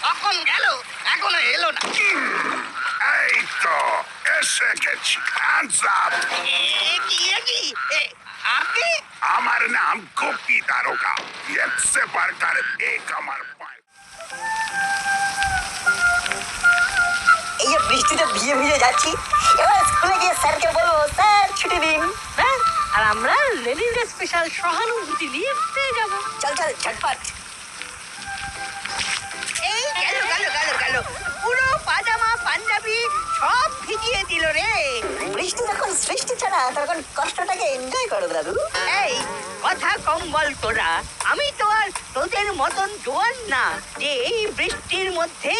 কখন গেল, এখনো এলো না। এই তো এসে গেছি। Hands up! আপনি? আমার নাম গোপী দারোগা। ইয়েছে বার্গার এক আমার পায়। এই যে বৃষ্টিতে ভিজে ভিজে যাচ্ছি, এবার স্কুলে গিয়ে স্যারকে বলবো স্যার ছুটি দিন। হ্যাঁ, আর আমরা লেনিন স্পেশাল সহানুভূতি নিয়ে পেয়ে যাবো। চল চল ঝটপট। এই গেল গেল গেল গেল, পুরো পাজামা পাঞ্জাবি সব ভিজিয়ে দিল রে। বৃষ্টি যখন সৃষ্টি ছাড়া তখন কষ্টটাকে এনজয় করো দাদু। এই কথা কম বল তোরা, আমি তো আর তোদের মতন জোয়ান না যে এই বৃষ্টির মধ্যে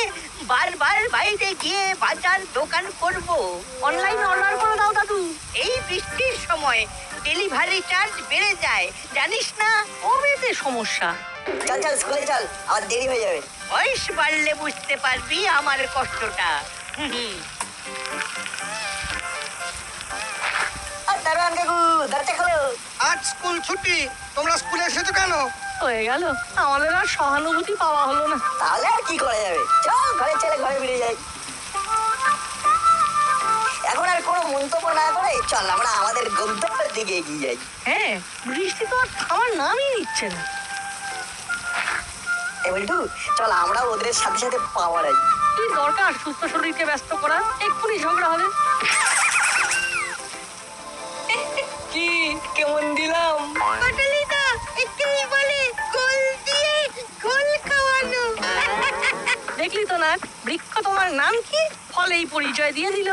বারবার বাইরে গিয়ে বাজার দোকান করব। অনলাইন অর্ডার করে দাও দাদু। এই বৃষ্টির সময় ডেলিভারি চার্জ বেড়ে যায়, জানিস না? কবেতে সমস্যা? চল চল স্কুলে চল, আমার দেরি হয়ে যাবে। বয়স বাড়লে বুঝতে পারবি আমার কষ্টটা। আর দারোয়ান কাকু দরজা খোলো। আজ স্কুল ছুটি, তোমরা স্কুলে এসেছো কেন? হয়ে গেল, আমাদের আর সহানুভূতি পাওয়া হলো না। তাহলে আর কি করা যাবে, চল ঘরে চলে ঘরে ফিরে যাই। এখন আর কোনো মন্তব্য না করে চল আমরা আমাদের গন্তব্যের দিকে এগিয়ে যাই। হ্যাঁ, বৃষ্টি তো আর থামার নামই নিচ্ছে না। বল্টু চল আমরা ওদের সাথে সাথে পাওয়া যাই। কি দরকার সুস্থ শরীরকে ব্যস্ত করা, এক্ষুনি ঝগড়া হবে। কি কেমন দিলাম? পটলিদা একেই বলে গোল দিয়ে গোল খাওয়ানো। দেখলি তো না, বৃক্ষ তোমার নাম কি, ফলেই পরিচয় দিয়ে দিল।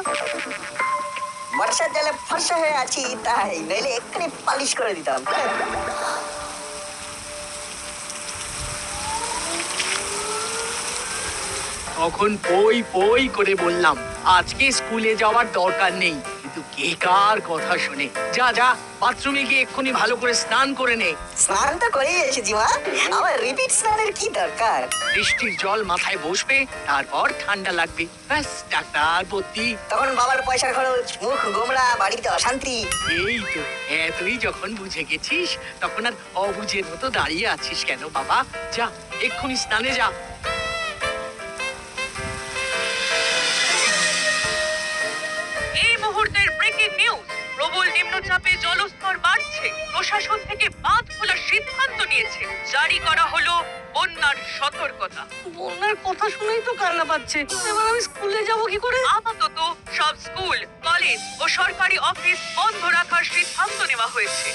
বর্ষার জলে ফর্সা হয়ে আছি তাই, নইলে এক্ষুনি পালিশ করে দিতাম। তখন পই পই করে বললাম আজকে স্কুলে যাওয়ার দরকার নেই, কিন্তু কে কার কথা শুনে। যা যা, বাথরুমে গিয়ে এক্ষুনি ভালো করে স্নান করে নে। স্নান তো করেই এসেছি মা, আবার রিপিট স্নানের কি দরকার? বৃষ্টির জল মাথায় বসবে, তারপর ঠান্ডা লাগবে, ব্যাস ডাক্তার ভর্তি। তখন বাবার পয়সার খরচ, মুখ গোমড়া, বাড়িতে অশান্তি। এই তো, তুই যখন বুঝে গেছিস তখন আর অবুঝের মতো দাঁড়িয়ে আছিস কেন বাবা? যা এক্ষুনি স্নানে যা। এই মুহূর্তের ব্রেকিং নিউজ, প্রবল নিম্নচাপে জলস্তর বাড়ছে, প্রশাসন থেকে বাঁধ খোলার সিদ্ধান্ত নিয়েছে, জারি করা হলো বন্যার সতর্কতা। বন্যার কথা শুনেই তো কান্না পাচ্ছে, এবার আমি স্কুলে যাব কি করে? আপাতত সব স্কুল, কলেজ ও সরকারি অফিস বন্ধ রাখার সিদ্ধান্ত নেওয়া হয়েছে।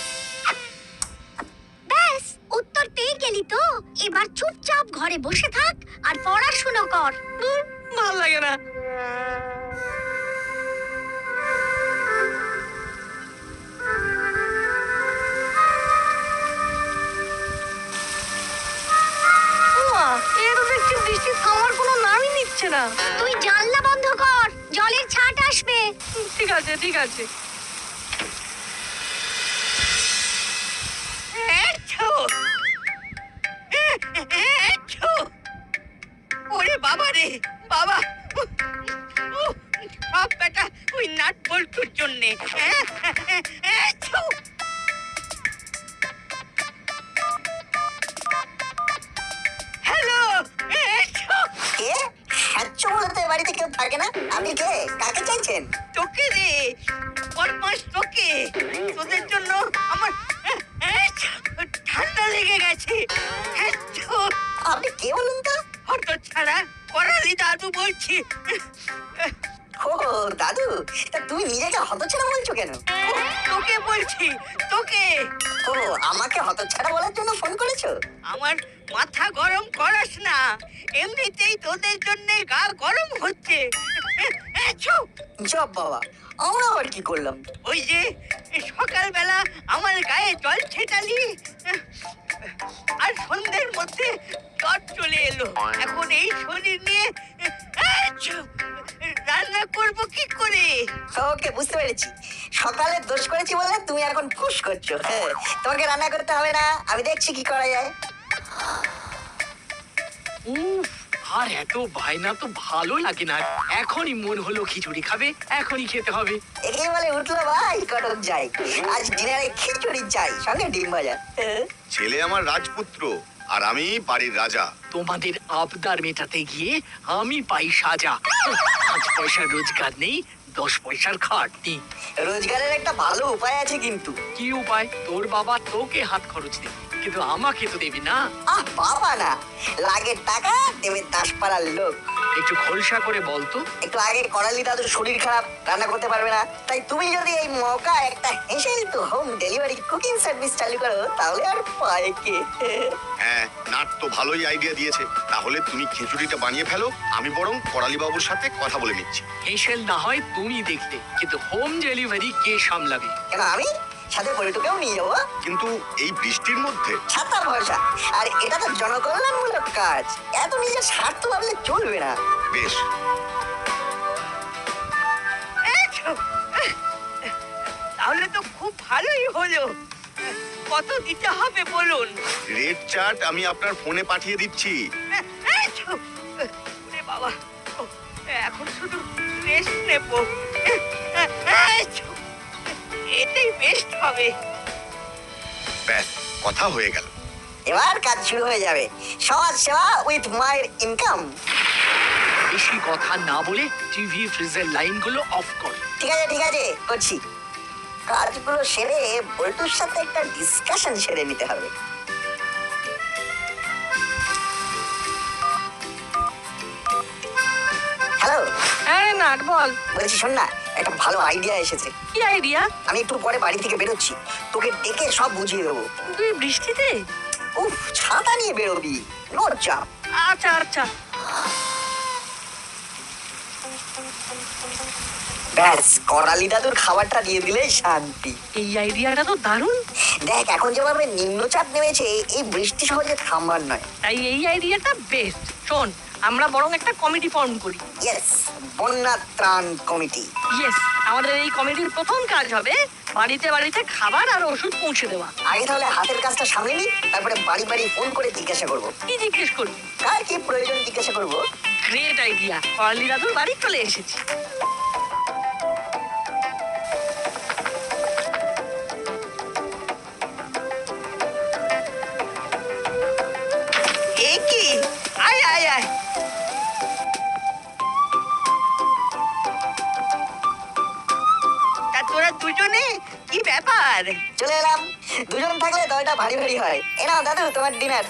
ব্যাস, উত্তর পেয়ে গেলি তো, এবার চুপচাপ ঘরে বসে থাক আর পড়াশোনা কর। ভাল লাগে না। বৃষ্টি থামার কোনো নামই নিচ্ছে না। তুই জানলা বন্ধ কর, জলের ছাট আসবে। ঠিক আছে ঠিক আছে। ওরে বাবা রে বাবা, সব বেটা ওই নাট বল্টুর জন্যে। হ্যালো, কে? সাচ্চ বলতে বাড়িতে কেউ থাকে না? আপনি কে? কাকে চাইছেন? তোকে রে বদমাস, তোকে। তোদের জন্য আমার ঠান্ডা লেগে গেছে। আপনি কে বলুন তো? হত ছাড়া করালি দাদু বলছি। ও দাদু, তা তুমি নিজেকে হতচ্ছাড়া বলছো কেন? তোকে বলছি, তোকে। ও আমাকে হতচ্ছাড়া বলার জন্য ফোন করেছো? আমার মাথা গরম করাস না, এমনিতেই তোদের জন্য গা গরম হচ্ছে। জব বাবা, আমরা আবার কি করলাম? ওই যে সকালবেলা আমার গায়ে জল ছেটালি, আর সন্ধ্যের মধ্যে জ্বর চলে এলো। এখন এই শরীর নিয়ে রান্না করব কি করে? ওকে, বুঝতে পেরেছি। সকালে দোষ করেছি বলে তুমি এখন ফুস করছো। হ্যাঁ, তোমাকে রান্না করতে হবে না, আমি দেখছি কি করা যায়। উফ, আর এত বায়না তো ভালো লাগে না। এখনই মন হলো খিচুড়ি খাবে, এখনই খেতে হবে। একেই বলে উঠলো ভাই কটক যাই, আজ ডিনারে খিচুড়ি চাই, সঙ্গে ডিম ভাজা। ছেলে আমার রাজপুত্র, আর আমি বাড়ির রাজা। তোমাদের আবদার মেটাতে গিয়ে আমি পাই সাজা। 5 পয়সার রোজগার নেই, 10 পয়সার খাটনি। রোজগারের একটা ভালো উপায় আছে কিন্তু। কি উপায়? তোর বাবা তোকে হাত খরচ দেবে, কিন্তু আমাকে তো দেবে না। বাবা না, লাগে টাকা দেবে দাসপাড়ার লোক। একটু খোলসা করে বলতো। একটু আগে করালি দাদুর শরীর খারাপ, রান্না করতে পারবে না, তাই তুমি যদি এই মৌকা একটা হেসেল তো হোম ডেলিভারি কুকিং সার্ভিস চালু করো, তাহলে আর পায় কে? হ্যাঁ, নাট তো ভালোই আইডিয়া দিয়েছে। তাহলে তুমি খিচুড়িটা বানিয়ে ফেলো, আমি বরং করালি বাবুর সাথে কথা বলে নিচ্ছি। হেসেল না হয় তুমি দেখলে, কিন্তু হোম ডেলিভারি কে সামলাবে? কেন, আমি সাথে পরিটুকেও নিয়ে যাবো। কিন্তু এই বৃষ্টির মধ্যে ছাতা ভরসা, আর এটা তো জনকল্যাণমূলক কাজ, এত নিজের স্বার্থ ভাবলে চলবে না। বেশ, তাহলে তো খুব ভালোই হলো। কত দিতে হবে বলুন? রেড চার্ট আমি আপনার ফোনে পাঠিয়ে দিচ্ছি। ওরে বাবা, ও, এখন শুধু রেস্ট নেব। এটাই বেস্ট হবে। ব্যাস, কথা হয়ে গেল। এবার কাজ শুরু হয়ে যাবে। সমাজ সেবা উইথ মায়ের ইনকাম। বেশি কথা না বলে টিভি ফ্রিজের লাইনগুলো অফ কর। ঠিক আছে, করছি। কাজগুলো সেরে বল্টুর সাথে একটা ডিসকাশন সেরে নিতে হবে। হ্যালো, হ্যাঁ নাট বল। বলছি শোন না, একটা ভালো আইডিয়া এসেছে। কি আইডিয়া? আমি একটু পরে বাড়ি থেকে বেরোচ্ছি, তোকে ডেকে সব বুঝিয়ে দেবো। তুই বৃষ্টিতে? উফ, ছাতা নিয়ে বেরোবি, নো চাপ। আচ্ছা আচ্ছা। ব্যাস, করালি দাদুর খাবারটা দিয়ে দিলেই শান্তি। এই আইডিয়াটা তো দারুণ। দেখ, এখন যেভাবে নিম্নচাপ নেমেছে, এই বৃষ্টি সহজে থামবার নয়। তাই এই আইডিয়াটা বেস্ট। শোন, আমরা বরং একটা কমিটি ফর্ম করি। ইয়েস, বন্যা ত্রাণ কমিটি। ইয়েস, আমাদের এই কমিটির প্রথম কাজ হবে বাড়িতে বাড়িতে খাবার আর ওষুধ পৌঁছে দেওয়া। আগে তাহলে হাতের কাজটা সামলে নি, তারপরে বাড়ি বাড়ি ফোন করে জিজ্ঞাসা করবো কি জিজ্ঞেস করবি? কার কি প্রয়োজন, জিজ্ঞাসা করবো। Great idea. করালি দাদুর বাড়ি চলে এসেছি। এ কি? আয় আয় আয়। তা তোরা দুজনে কি ব্যাপার? চলে এলাম। দুজন থাকলে দলটা ভারী ভারী হয়। এ নাও দাদু, তোমার ডিনার।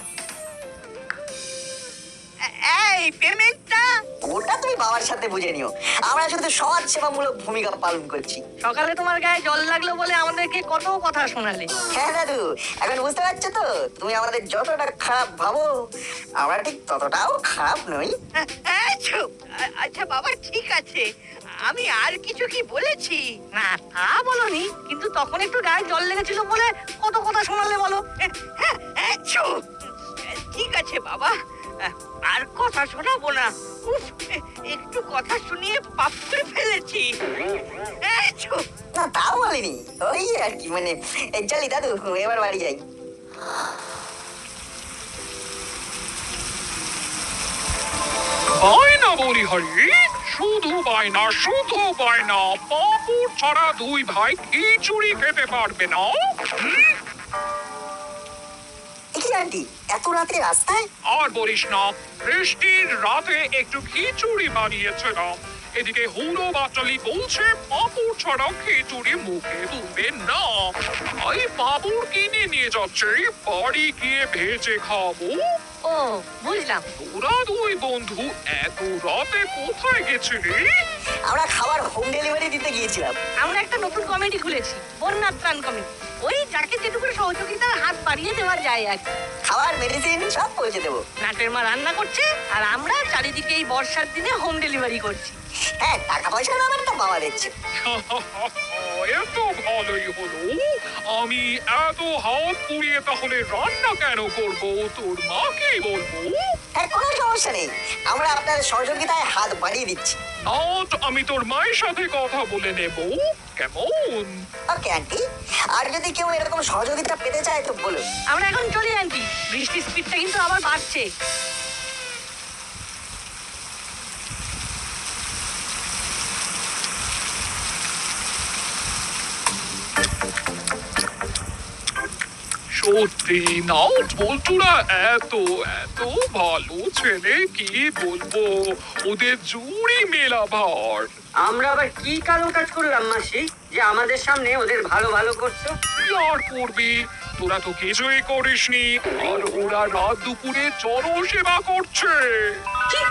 এই পেমেন্টটা? ওটা তুমি বাবার সাথে বুঝে নিও, আমরা শুধু সমাজ সেবামূলক ভূমিকা পালন করছি। সকালে তোমার গায়ে জল লাগলো বলে আমাদেরকে কত কথা শোনালে। হ্যাঁ দাদু, এখন বুঝতে পারছো তো, তুমি আমাদের যতটা খারাপ ভাবো, আমরা ঠিক ততটাও খারাপ নই। আচ্ছা বাবা, ঠিক আছে। আমি আর কিছু কি বলেছি? না, তা বলনি, কিন্তু তখন একটু গায়ে জল লেগেছিল বলে কত কথা শোনালে বলো। ঠিক আছে বাবা, আর কথা শোনাবো না। উফ, একটু কথা শুনিয়ে পাপ করে ফেলেছি। না, তাও বলিনি, ওই আর কি, মানে এই চলি দাদু, এবার বাড়ি যাই। বায়না বলি হরি, শুধু বায়না, শুধু বায়না। পাঁপড় ছাড়া দুই ভাই খিচুড়ি খেতে পারবে না। কি আন্টি, এত রাতে রাস্তায়? আর বলিস না, বৃষ্টির রাতে একটু খিচুড়ি বানিয়েছিলাম। এদিকে হুড়ো বাচালি বলছে পাঁপড় ছাড়া খিচুড়ি মুখে তুলবে না। তাই পাঁপড় কিনে নিয়ে যাচ্ছে, বাড়ি গিয়ে ভেজে খাবো। ও, বুঝলাম। তোরা দুই বন্ধু এত রাতে কোথায় গেছিলি? আমরা খাবার হোম ডেলিভারি দিতে গিয়েছিলাম। আমরা একটা নতুন কমিটি খুলেছি, বন্যা ত্রাণ কমিটি। ওই যাকে যেটুকু সহযোগিতার হাত বাড়িয়ে দেওয়া যায় আর কি। খাবার, মেডিসিন সব পৌঁছে দেবো। নাটের মা রান্না করছে, আর আমরা চারিদিকে এই বর্ষার দিনে হোম ডেলিভারি করছি। হ্যাঁ, টাকা পয়সা আমার তো বাবা দিচ্ছে। এত ভালোই হলো। আমি এত হাত পুড়িয়ে তাহলে রান্না কেন করব? তোর মাকে বলবো। হ্যাঁ, কোনো সমস্যা নেই, আমরা আপনার সহযোগিতায় হাত বাড়িয়ে দিচ্ছি। নাট, আমি তোর মায়ের সাথে কথা বলে নেব, কেমন? ওকে আন্টি, আর যদি কেউ এরকম সহযোগিতা পেতে চায় তো বলুন। আমরা এখন চলি আন্টি, বৃষ্টির স্পিডটা কিন্তু আবার বাড়ছে। সত্যি নাট বল্টুরা এত এত ভালো ছেলে, কি বলবো, ওদের জুড়ি মেলা ভার। আমরা আবার কি কালো কাজ করলাম মাসি যে আমাদের সামনে ওদের ভালো ভালো করছো? কি আর করবি, তোরা তো কিছুই করিসনি, আর ওরা রাত দুপুরে জনসেবা করছে। কি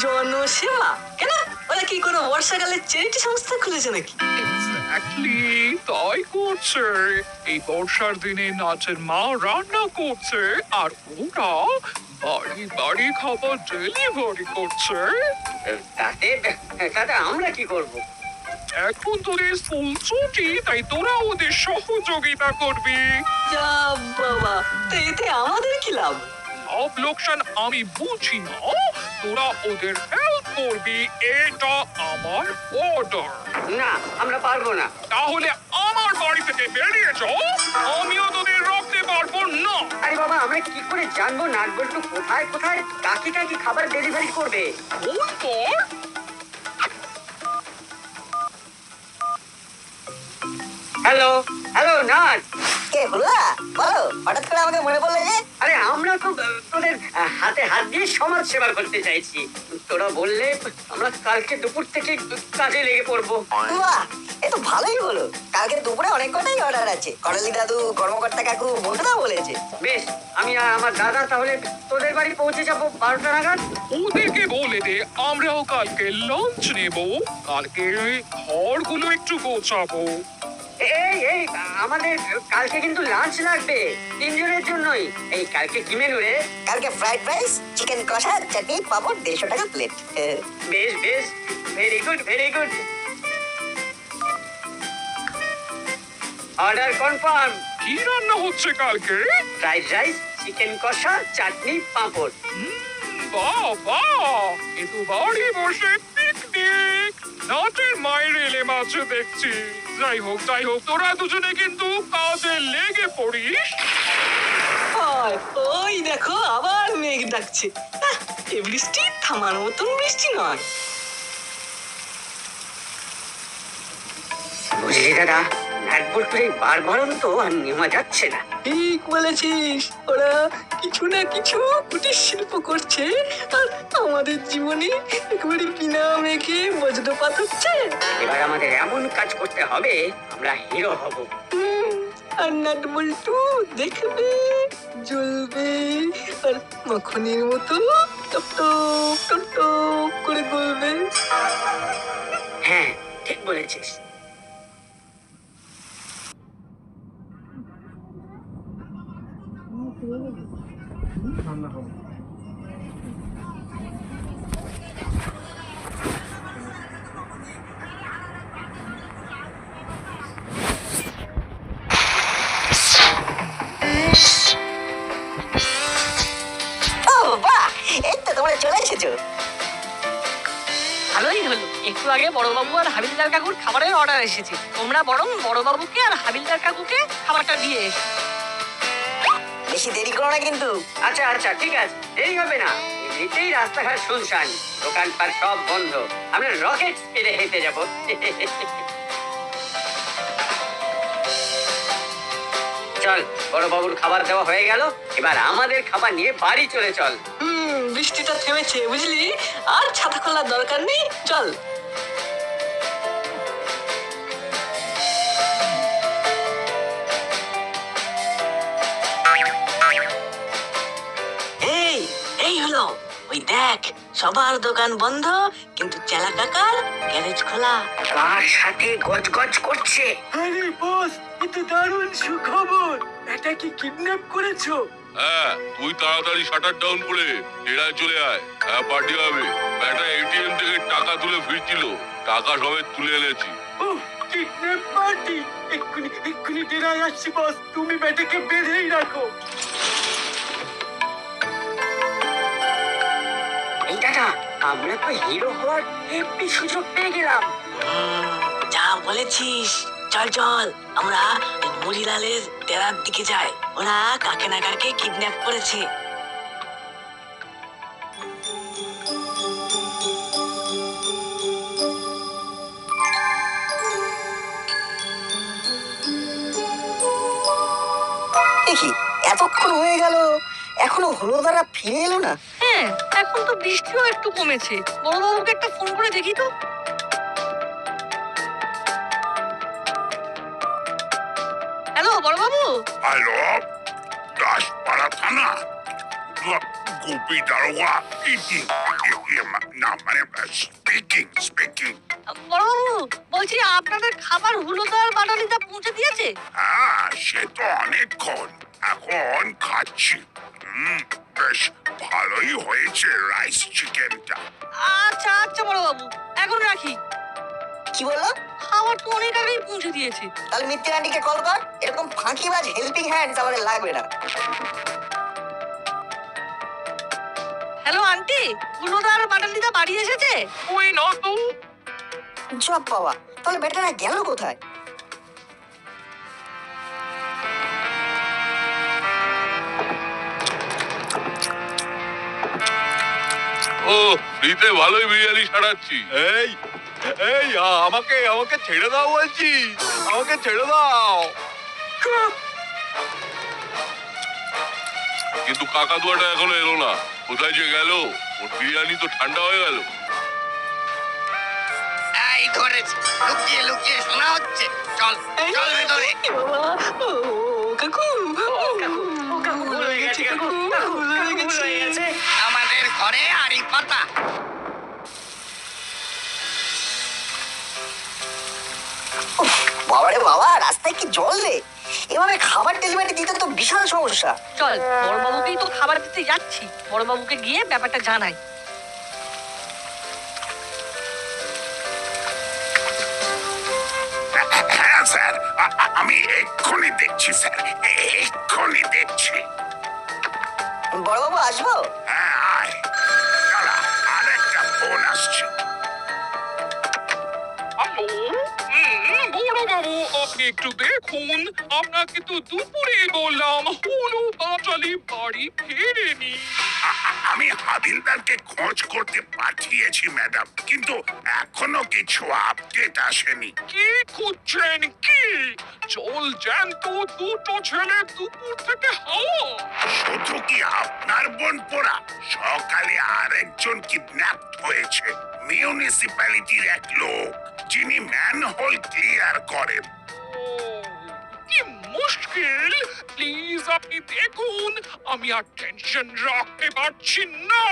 জনসেবা? কেন, ওরা কি কোনো বর্ষাকালে চ্যারিটি সংস্থা খুলেছে নাকি? এক্স্যাক্টলি তাই করছে। এই বর্ষার দিনে নাচের মা রান্না করছে, আর ওরা বাড়ি বাড়ি খাবার ডেলিভারি করছে। তাতে আমরা কি করব? এখন তোদের স্কুল ছুটি, তাই তোরা ওদের সহযোগিতা করবি। যা বাবা, তো এতে আমাদের কি লাভ? লাভ লোকসান আমি বুঝি না, তোরা ওদের হেল্প করবি, এটা আমার অর্ডার। না, আমরা পারবো না। তাহলে আমার বাড়ি থেকে বেরিয়ে যাও, আমিও তোদের রাখতে পারবো না। আরে বাবা, আমরা কি করে জানবো নাটবল্টু কোথায় কোথায় কাকে কাকে খাবার ডেলিভারি করবে? ফোন কর। হ্যালো হ্যালো নাট। কে হুলা? বলো, হঠাৎ করে আমাকে মনে পড়লো যে? আরে আমরা তো তোদের হাতে হাত দিয়ে সমাজ সেবা করতে চাইছি। তোরা বললে আমরা কালকে দুপুর থেকে কাজে লেগে পড়বো। বাহ, এ তো ভালোই হলো। কালকে দুপুরে অনেক কটাই অর্ডার আছে। করালি দাদু, কর্মকর্তা কাকু, বন্ধুরা বলেছে। বেশ, আমি আর আমার দাদা তাহলে তোদের বাড়ি পৌঁছে যাবো 12টা নাগাদ। ওদেরকে বলে দে আমরাও কালকে লাঞ্চ নেব, কালকে ঘরগুলো একটু গোছাবো। এই এই আমাদের কালকে কিন্তু লাঞ্চ লাগবে 3 জনের জন্যই। এই কালকে কি মেনু রে? কালকে ফ্রাইড রাইস, চিকেন কষা, চাটনি, পাপড়, 150 টাকা প্লেট। বেশ বেশ, very good very good. Order confirm. কি রান্না হচ্ছে কালকে? ফ্রাইড রাইস, চিকেন কষা, চাটনি, পাঁপড়। বাহ বাহ, এ তো বাড়ি বসে পিকনিক। নাটের মায়ের এলে মাছ দেখছি। যাই হোক তোরা দুজনে কিন্তু কাজে লেগে পড়িস। ওই দেখো, আবার মেঘ ডাকছে। এ বৃষ্টি থামার মতন বৃষ্টি নয়। বুঝলি দাদা, নাটবল্টুর এই বারবারন্ত আর নেওয়া যাচ্ছে না। ঠিক বলেছিস, ওরা কিছু না কিছু কুটির শিল্প করছে, আর আমাদের জীবনে একেবারে বিনা মেঘে বজ্রপাত হচ্ছে। এবার আমাদের এমন কাজ করতে হবে আমরা হিরো হব। আর নাটবল্টু দেখবে, জ্বলবে, আর মাখনের মতো টপ টপ টপ টপ করে গলবে। হ্যাঁ, ঠিক বলেছিস। ও বাহ, এই তো তোমরা চলে এসেছো। ভালোই হলো, একটু আগে বড়বাবু আর হাবিলদার কাকুর খাবারের অর্ডার এসেছে। তোমরা বরং বড়বাবুকে আর হাবিলদার কাকুকে খাবারটা দিয়ে এসো। বেশি দেরি করো না কিন্তু। আচ্ছা আচ্ছা, ঠিক আছে, দেরি হবে না। এমনিতেই রাস্তাঘাট শুনশান, দোকানপাট সব বন্ধ। আমরা রকেট স্পিডে হেঁটে যাবো। চল, বড়বাবুর খাবার দেওয়া হয়ে গেল, এবার আমাদের খাবার নিয়ে বাড়ি চলে চল। বৃষ্টিটা থেমেছে বুঝলি, আর ছাতা খোলার দরকার নেই, চল। এই হলো, ওই দেখ, সবার দোকান বন্ধ, কিন্তু চেলা কাকার গ্যারেজ খোলা। কার সাথে গজগজ করছে? আরে বস, এটা দারুণ সুখবর। এটা কি কিডন্যাপ করেছো? হ্যাঁ, তুই তাড়াতাড়ি শাটার ডাউন করে ডেরায় চলে আয়। হ্যাঁ, পার্টি হবে। ব্যাটা এটিএম থেকে টাকা তুলে ফিরছিল, টাকা সবে তুলে এনেছি। Kidnap party? এক্ষুনি ডেরায় আসছি বস, তুমি ব্যাটাকে বেঁধেই রাখো। এই দাদা, আমরা তো হিরো হওয়ার হেব্বি সুযোগ পেয়ে গেলাম। যা বলেছিস, চল চল, আমরা মুড়িলালের ডেরার দিকে যাই। ওরা কাকে না কাকে কিডন্যাপ করেছে। দেখি এতক্ষণ হয়ে গেল এখনো হলুদারা ফিরে এলো না। হ্যাঁ, এখন তো বৃষ্টিও একটু কমেছে। বড়বাবুকে একটা ফোন করে দেখি তো। হ্যালো বড়বাবু। হ্যালো, দাসপাড়া থানা, গোপী দারোগা না মানে স্পিকিং। বড়বাবু বলছি, আপনাদের খাবার হুলোদার বাটালিটা পৌঁছে দিয়েছে? হ্যাঁ, সে তো অনেকক্ষণ, এখন খাচ্ছি। বেশ ভালোই হয়েছে রাইস চিকেনটা। আচ্ছা আচ্ছা বড়বাবু, এখন রাখি। কি বললো? খাবার তো অনেক আগেই পৌঁছে দিয়েছে। তাহলে মিত্তির আন্টিকে কল কর, এরকম ফাঁকিবাজ হেল্পিং হ্যান্ডস আমাদের লাগবে না। হ্যালো আন্টি, হুলোদার বাটালিটা বাড়ি এসেছে? ওই না তো। জব বাবা, তাহলে বেটারা গেল কোথায়? ও, ফ্রিতে ভালোই বিরিয়ানি সারাচ্ছি। এই এই আমাকে আমাকে ছেড়ে দাও বলছি, আমাকে ছেড়ে দাও। কিন্তু কাকাতুয়াটা এখনো এলো না, কোথায় যে গেল? ওর বিরিয়ানি তো ঠান্ডা হয়ে গেল। এই ধরেছে, লুকিয়ে লুকিয়ে শোনা হচ্ছে। চল চল ভেতরে। ও কাকু, ভুল হয়ে গেছে কাকু, ভুল হয়ে গেছে। আমাদের ঘরে আড়ি পাতা। বাবারে বাবা, রাস্তায় কি জল রে! এভাবে খাবার ডেলিভারি দিতে তো বিশাল সমস্যা। চল, বড়বাবুকেই তো খাবার দিতে যাচ্ছি, বড়বাবুকে গিয়ে ব্যাপারটা জানাই। হ্যাঁ স্যার, আমি এক্ষুনি দেখছি স্যার, এক্ষুনি দেখছি। বড়বাবু আসবো? হ্যাঁ আয়, দাঁড়া, আরেকটা ফোন আসছে। হ্যালো, বড়বাবু, আপনি একটু দেখুন, আপনাকে তো দুপুরে বললাম হলু বাটালি বাড়ি ফেরেনি। আমি হাবিলদারকে খোঁজ করতে পাঠিয়েছি ম্যাডাম, কিন্তু এখনো কিছু আপডেট আসেনি। কি খুঁজছেন কি? জল জ্যান্ত দুটো ছেলে দুপুর থেকে হাওয়া। শুধু কি আপনার বোন পোড়া? সকালে আরেকজন কিডন্যাপ হয়েছে, মিউনিসিপ্যালিটির এক লোক, যিনি ম্যানহোল ক্লিয়ার করেন। ও, কি মুশকিল! প্লিজ আপনি দেখুন, আমি আর টেনশন রাখতে পারছি না।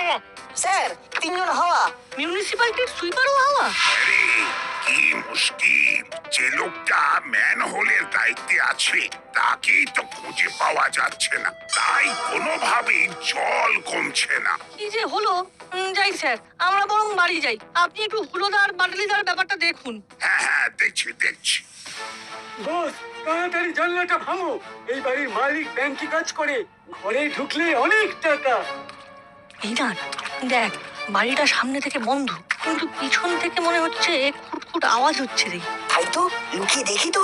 স্যার, 3 জন হাওয়া। মিউনিসিপ্যালিটির সুইপারও হাওয়া? আরে কি মুশকিল! যে লোকটা ম্যানহোলের দায়িত্বে আছে তাকেই তো খুঁজে পাওয়া যাচ্ছে না, তাই কোনোভাবেই জল কমছে না। কি যে হলো! যাই স্যার, আমরা বরং বাড়ি যাই। আপনি একটু হুলোদার বাটালিদার ব্যাপারটা দেখুন। হ্যাঁ হ্যাঁ, দেখছি দেখছি। বস, তাড়াতাড়ি জানলাটা ভাঙো। এই বাড়ির মালিক ব্যাংকে কাজ করে, ঘরে ঢুকলে অনেক টাকা। এই না, দেখ, বাড়িটা সামনে থেকে বন্ধ, কিন্তু পিছন থেকে মনে হচ্ছে খুটখুট আওয়াজ হচ্ছে রে। তাই তো, লুকিয়ে দেখি তো।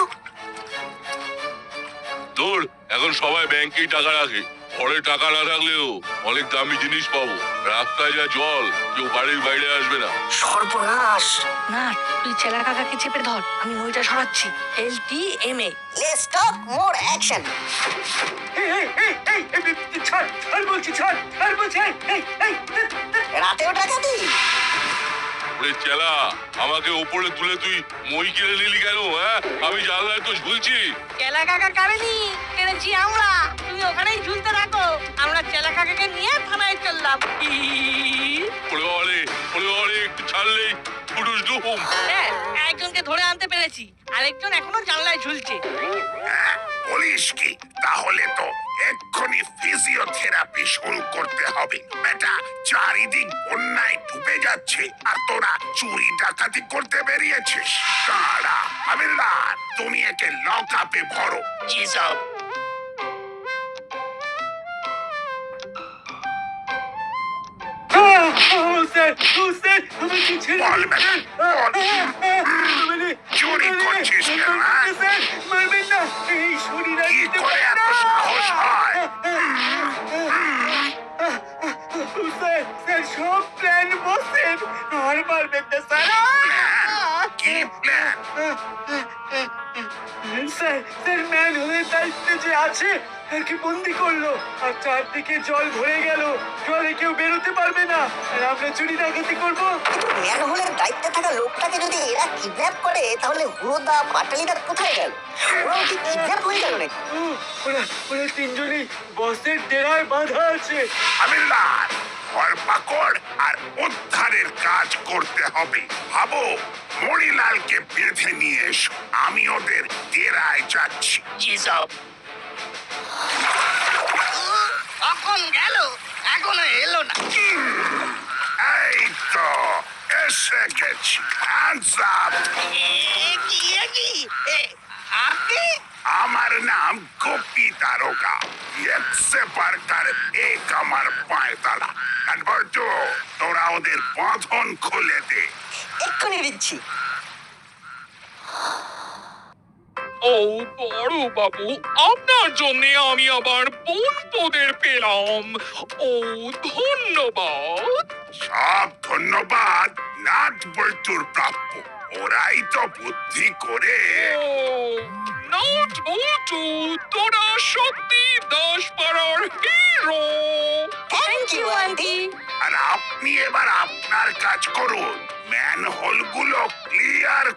তোর এখন সবাই ব্যাংকেই টাকা রাখে, ঘরে টাকা না থাকলেও অনেক দামি জিনিস পাবো। রাস্তায় যা জল, কেউ বাড়ির বাইরে আসবে না। সর্বনাশ! না, তুই চেলা কাকাকে চেপে ধর, আমি ওইটা সরাচ্ছি। LTMA। Let's talk more action. ছাড় ছাড় বলছি, ছাড় ছাড় বলছি। রাতেও টাকা দিই? ওরে চেলা, আমাকে উপরে তুলে তুই মই কিনে নিলি কেন? হ্যাঁ, আমি জানলায় তো ঝুলছি। চেলা কাকা কারেনি, কেনেছি আমরা। তুমি ওখানেই ঝুলতে রাখো, আমরা চেলা কাকাকে নিয়ে থানায় চললাম। ওরে বাবারে, ওরে বাবারে, একটু ছাড়লেই ফুটুস ডুম। হ্যাঁ, একজনকে ধরে আনতে পেরেছি, আরেকজন এখনো জানলায় ঝুলছে। হ্যাঁ, বলিস কি? তাহলে তো এক্ষুনি ফিজিওথেরাপি শুরু করতে হবে। বেটা, চারিদিক বন্যায় ডুবে যাচ্ছে আর তোরা চুরি ডাকাতি করতে বেরিয়েছিস। দাঁড়া হাবিলদার, তুমি একে লক আপে ভরো। জি সব। বল বেটা, বল। চুরি করছিস কেন? কি করে এত সাহস হয়? সব প্ল্যান বসেন, আর পারবেন না স্যার। কি প্ল্যান? স্যার স্যার ম্যানহোলের দায়িত্বে যে আছে তাকে বন্দি করলো আর চারদিকে জল ভরে গেল, জলে কেউ বেরোতে পারবে না, আর আমরা চুরি ডাকাতি করবো। কিন্তু ম্যানহোলের দায়িত্বে থাকা লোকটাকে যদি এরা কিডন্যাপ করে তাহলে হুড়োদা বাটালিদা কোথায় গেল? ওরাও কি কিডন্যাপ হয়ে গেল নাকি? ওরা ওরা তিনজনই বসের ডেরায় বাঁধা আছে। হাবিলদার ধরপাকড় আর উদ্ধারের কাজ করতে হবে। ভাবো, মণিলালকে বেঁধে নিয়ে এসো, আমি ওদের ডেরায় যাচ্ছি। জি সব কখন গেল এখনো এলো না। এই তো এসে গেছি। Hands up! আপনি আমার নাম গোপী দারোগা। একসে বারকার এক আমার পায়তালা। বর্তু, তোরা ওদের বাঁধন খুলে দে। এক্ষুনি দিচ্ছি। ও বড় বাবু, আপনার জন্য আমি আবার বন্ধুদের পেলাম। ও ধন্যবাদ। সব ধন্যবাদ নাট বল্টুর প্রাপ্য। ওরাই তো বুদ্ধি করে। ও নট বল্টু, তোরা সত্যি দাসপাড়ার হিরো। Thank you aunty. আর আপনি এবার আপনার কাজ করুন, ম্যানহোলগুলো ক্লিয়ার